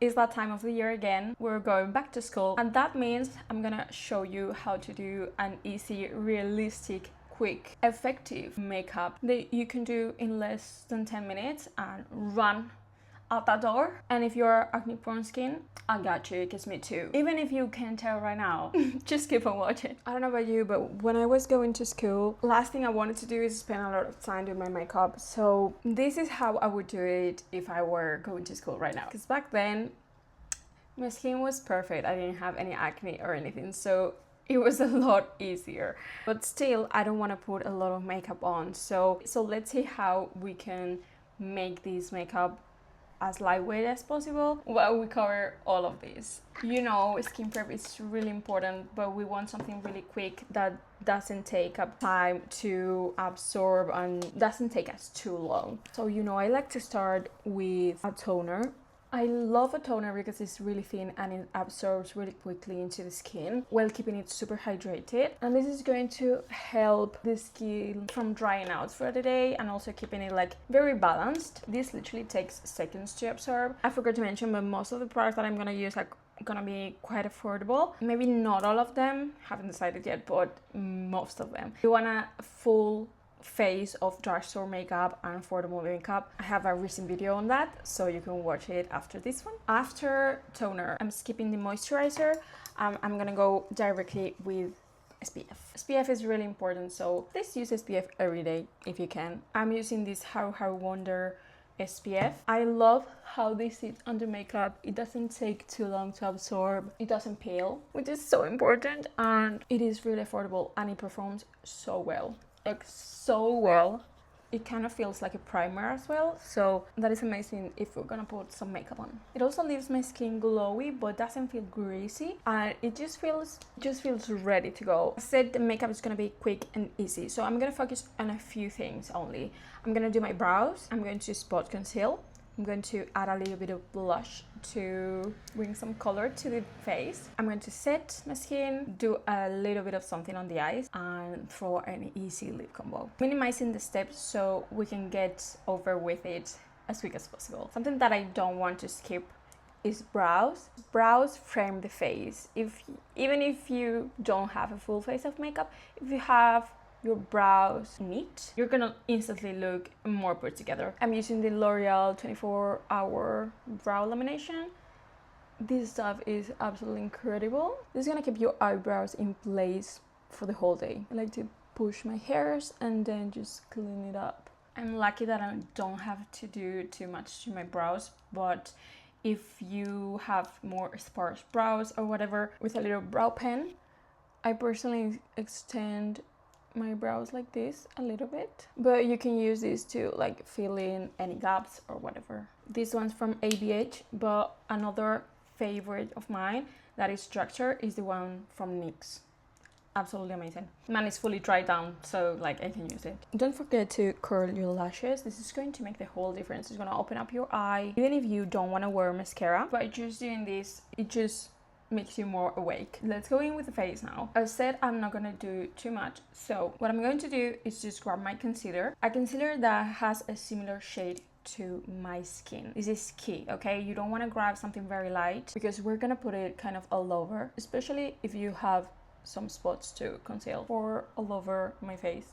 It's that time of the year again. We're going back to school, and that means I'm gonna show you how to do an easy, realistic, quick, effective makeup that you can do in less than 10 minutes and run out that door. And if you're acne prone skin, I got you, because me too. Even if you can't tell right now, just keep on watching. I don't know about you, but when I was going to school, last thing I wanted to do is spend a lot of time doing my makeup. So this is how I would do it if I were going to school right now. Because back then, my skin was perfect. I didn't have any acne or anything, so it was a lot easier. But still, I don't want to put a lot of makeup on. So let's see how we can make this makeup as lightweight as possible while we cover all of this. You know, skin prep is really important, but we want something really quick that doesn't take up time to absorb and doesn't take us too long. So, you know, I like to start with a toner. I love a toner because it's really thin and it absorbs really quickly into the skin while keeping it super hydrated. And this is going to help the skin from drying out for the day and also keeping it like very balanced. This literally takes seconds to absorb. I forgot to mention, but most of the products that I'm gonna use are gonna be quite affordable. Maybe not all of them, haven't decided yet, but most of them. You want a full face of drugstore makeup and affordable makeup. I have a recent video on that, so you can watch it after this one. After toner, I'm skipping the moisturizer. I'm gonna go directly with SPF. SPF is really important, so please use SPF every day if you can. I'm using this How Wonder SPF. I love how this sits under makeup. It doesn't take too long to absorb. It doesn't peel, which is so important, and it is really affordable and it performs so well. Like so well. It kind of feels like a primer as well, so that is amazing if we're gonna put some makeup on. It also leaves my skin glowy but doesn't feel greasy, and it just feels ready to go. I said the makeup is gonna be quick and easy, so I'm gonna focus on a few things only. I'm gonna do my brows, I'm going to spot conceal, I'm going to add a little bit of blush to bring some color to the face. I'm going to set my skin, do a little bit of something on the eyes, and throw an easy lip combo. Minimizing the steps so we can get over with it as quick as possible. Something that I don't want to skip is brows. Brows frame the face. Even if you don't have a full face of makeup, if you have your brows neat, you're gonna instantly look more put together. I'm using the L'Oreal 24-hour brow lamination. This stuff is absolutely incredible. This is gonna keep your eyebrows in place for the whole day. I like to push my hairs and then just clean it up. I'm lucky that I don't have to do too much to my brows, but if you have more sparse brows or whatever, with a little brow pen, I personally extend my brows like this a little bit, but you can use this to like fill in any gaps or whatever. This one's from ABH, but another favorite of mine that is structure is the one from NYX. Absolutely amazing. Mine is fully dried down, so like I can use it. Don't forget to curl your lashes. This is going to make the whole difference. It's gonna open up your eye, even if you don't want to wear mascara. By just doing this, it just makes you more awake. Let's go in with the face now. As said, I'm not gonna do too much, so what I'm going to do is just grab my concealer, a concealer that has a similar shade to my skin. This is key, okay? You don't want to grab something very light because we're gonna put it kind of all over, especially if you have some spots to conceal, or all over my face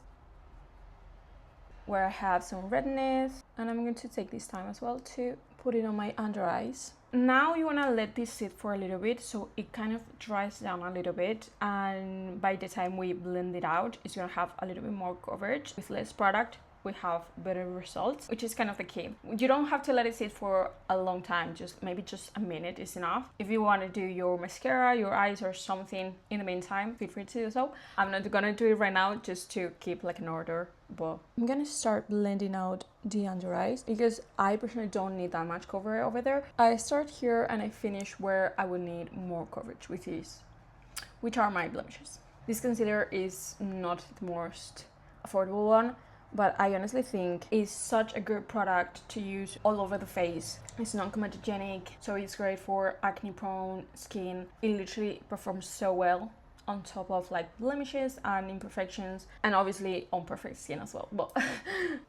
where I have some redness. And I'm going to take this time as well to put it on my under eyes. Now you want to let this sit for a little bit so it kind of dries down a little bit, and by the time we blend it out, it's going to have a little bit more coverage. With less product, we have better results, which is kind of the key. You don't have to let it sit for a long time, maybe just a minute is enough. If you want to do your mascara, your eyes, or something in the meantime, feel free to do so. I'm not gonna do it right now just to keep like an order, but I'm gonna start blending out the under eyes because I personally don't need that much cover over there. I start here and I finish where I would need more coverage, which are my blemishes. This concealer is not the most affordable one, but I honestly think it's such a good product to use all over the face. It's non-comedogenic, so it's great for acne-prone skin. It literally performs so well on top of like blemishes and imperfections, and obviously on perfect skin as well. But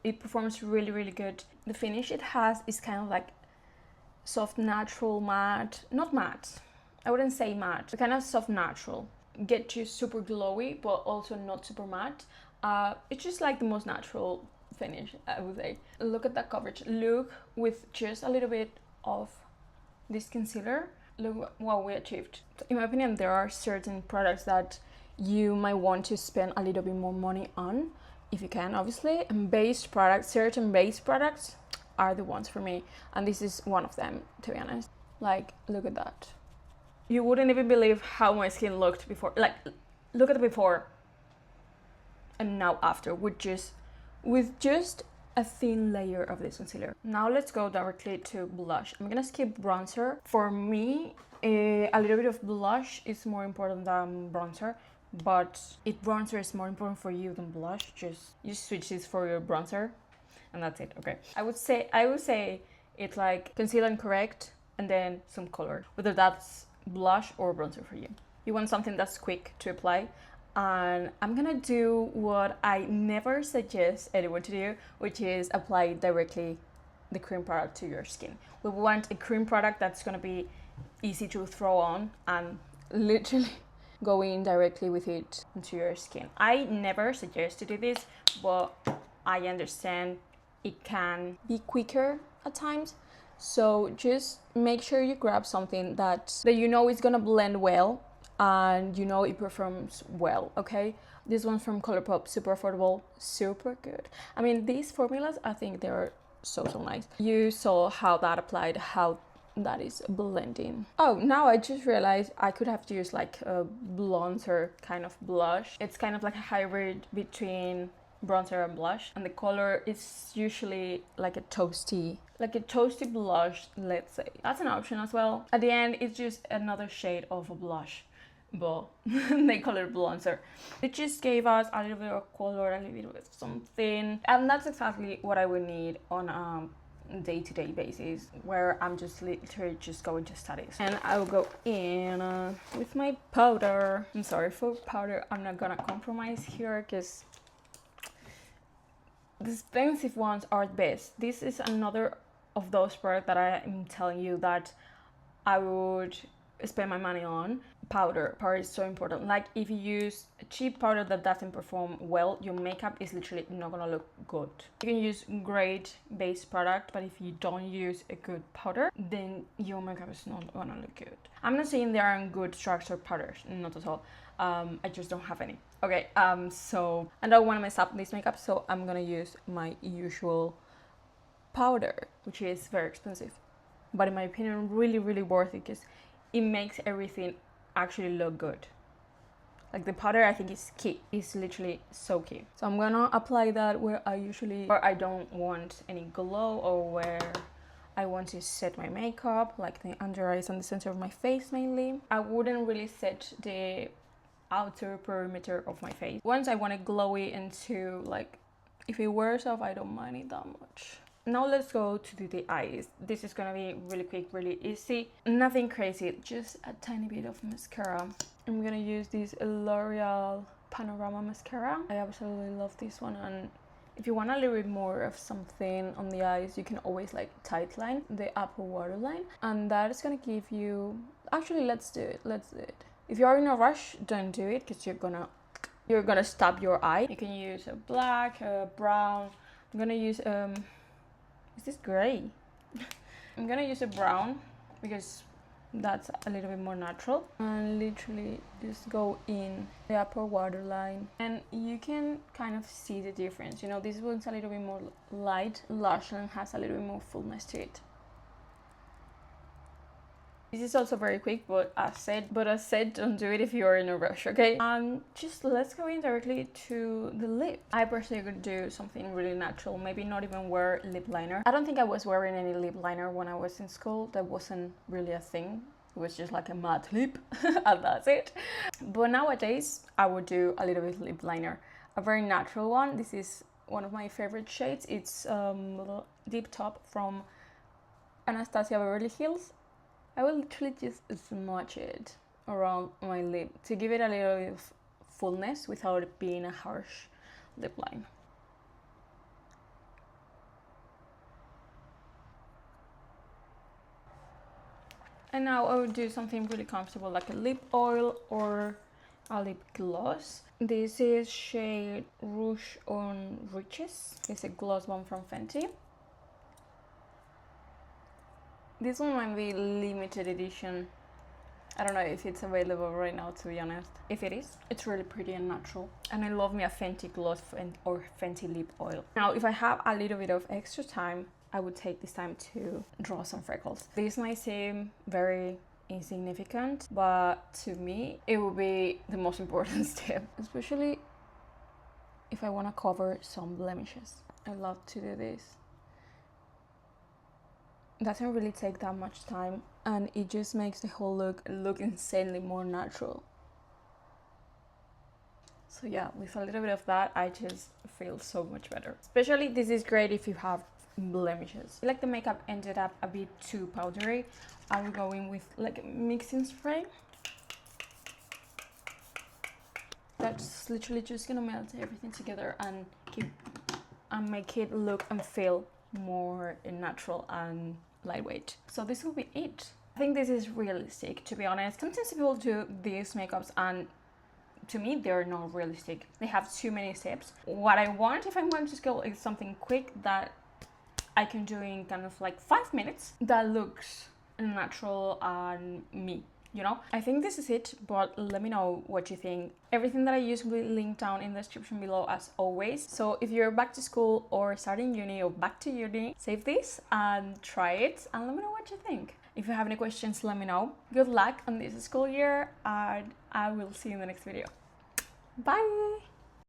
it performs really, really good. The finish it has is kind of like soft natural matte, not matte, I wouldn't say matte, kind of soft natural. Get you super glowy, but also not super matte. It's just like the most natural finish, I would say. Look at that coverage. Look, with just a little bit of this concealer, look what we achieved. In my opinion, there are certain products that you might want to spend a little bit more money on, if you can, obviously. And base products, certain base products are the ones for me, and this is one of them, to be honest. Like, look at that. You wouldn't even believe how my skin looked before. Like, look at the before and now after with just a thin layer of this concealer. Now let's go directly to blush. I'm gonna skip bronzer. For me, a little bit of blush is more important than bronzer, but if bronzer is more important for you than blush, just switch this for your bronzer and that's it. Okay, I would say it's like conceal and correct and then some color, whether that's blush or bronzer for you. You want something that's quick to apply, and I'm gonna do what I never suggest anyone to do, which is apply directly the cream product to your skin. We want a cream product that's gonna be easy to throw on and literally go in directly with it into your skin. I never suggest to do this, but I understand it can be quicker at times. So just make sure you grab something that you know is gonna blend well and you know it performs well, okay? This one's from Colourpop, super affordable, super good. I mean, these formulas, I think they're so nice. You saw how that applied, how that is blending. Oh, now I just realized I could have used like a bronzer kind of blush. It's kind of like a hybrid between bronzer and blush, and the color is usually like a toasty blush, let's say. That's an option as well. At the end, it's just another shade of a blush, but they call it bronzer. It just gave us a little bit of color, a little bit of something, and that's exactly what I would need on a day-to-day basis, where I'm just literally just going to studies. And I will go in with my powder. I'm sorry for powder, I'm not gonna compromise here because the expensive ones are the best. This is another of those products that I am telling you that I would spend my money on. Powder is so important. Like, if you use a cheap powder that doesn't perform well, your makeup is literally not gonna look good. You can use great base product, but if you don't use a good powder, then your makeup is not gonna look good. I'm not saying there aren't good structured powders, not at all. I just don't have any. Okay, so I don't want to mess up this makeup, so I'm gonna use my usual powder, which is very expensive, but in my opinion really worth it, because it makes everything actually look good. Like, the powder, I think, is key. It's literally so key. So I'm gonna apply that where I don't want any glow, or where I want to set my makeup, like the under eyes and the center of my face mainly. I wouldn't really set the outer perimeter of my face. Once I want it glowy into, like, if it wears off, I don't mind it that much. Now let's go to do the eyes. This is gonna be really quick, really easy. Nothing crazy, just a tiny bit of mascara. I'm gonna use this L'Oreal Panorama mascara. I absolutely love this one, and if you want a little bit more of something on the eyes, you can always like tightline the upper waterline, and that is gonna give you... Actually, let's do it. If you are in a rush, don't do it, because you're gonna stab your eye. You can use a black, a brown. I'm gonna use is this gray? I'm gonna use a brown because that's a little bit more natural, and literally just go in the upper waterline, and you can kind of see the difference. You know, this one's a little bit more light. Lash line has a little bit more fullness to it. This is also very quick, but as said, don't do it if you're in a rush, okay? Just let's go in directly to the lip. I personally could do something really natural, maybe not even wear lip liner. I don't think I was wearing any lip liner when I was in school. That wasn't really a thing. It was just like a matte lip, and that's it. But nowadays, I would do a little bit of lip liner. A very natural one. This is one of my favorite shades. It's Deep Top from Anastasia Beverly Hills. I will literally just smudge it around my lip to give it a little bit of fullness without it being a harsh lip line. And now I will do something really comfortable like a lip oil or a lip gloss. This is shade Rouge on Riches. It's a gloss bomb from Fenty. This one might be limited edition. I don't know if it's available right now, to be honest. If it is, it's really pretty and natural. And I love me a Fenty gloss or Fenty lip oil. Now, if I have a little bit of extra time, I would take this time to draw some freckles. This might seem very insignificant, but to me, it will be the most important step, especially if I want to cover some blemishes. I love to do this. It doesn't really take that much time, and it just makes the whole look insanely more natural. So yeah, with a little bit of that, I just feel so much better. Especially this is great if you have blemishes. Like the makeup ended up a bit too powdery, I will go in with like a mixing spray. That's literally just gonna melt everything together and make it look and feel more natural and lightweight. So this will be it. I think this is realistic, to be honest. Sometimes people do these makeups and to me they're not realistic. They have too many steps. What I want, if I want to go, is something quick that I can do in kind of like 5 minutes that looks natural and me, you know? I think this is it, but let me know what you think. Everything that I use will be linked down in the description below as always. So if you're back to school or starting uni or back to uni, save this and try it and let me know what you think. If you have any questions, let me know. Good luck on this school year and I will see you in the next video. Bye!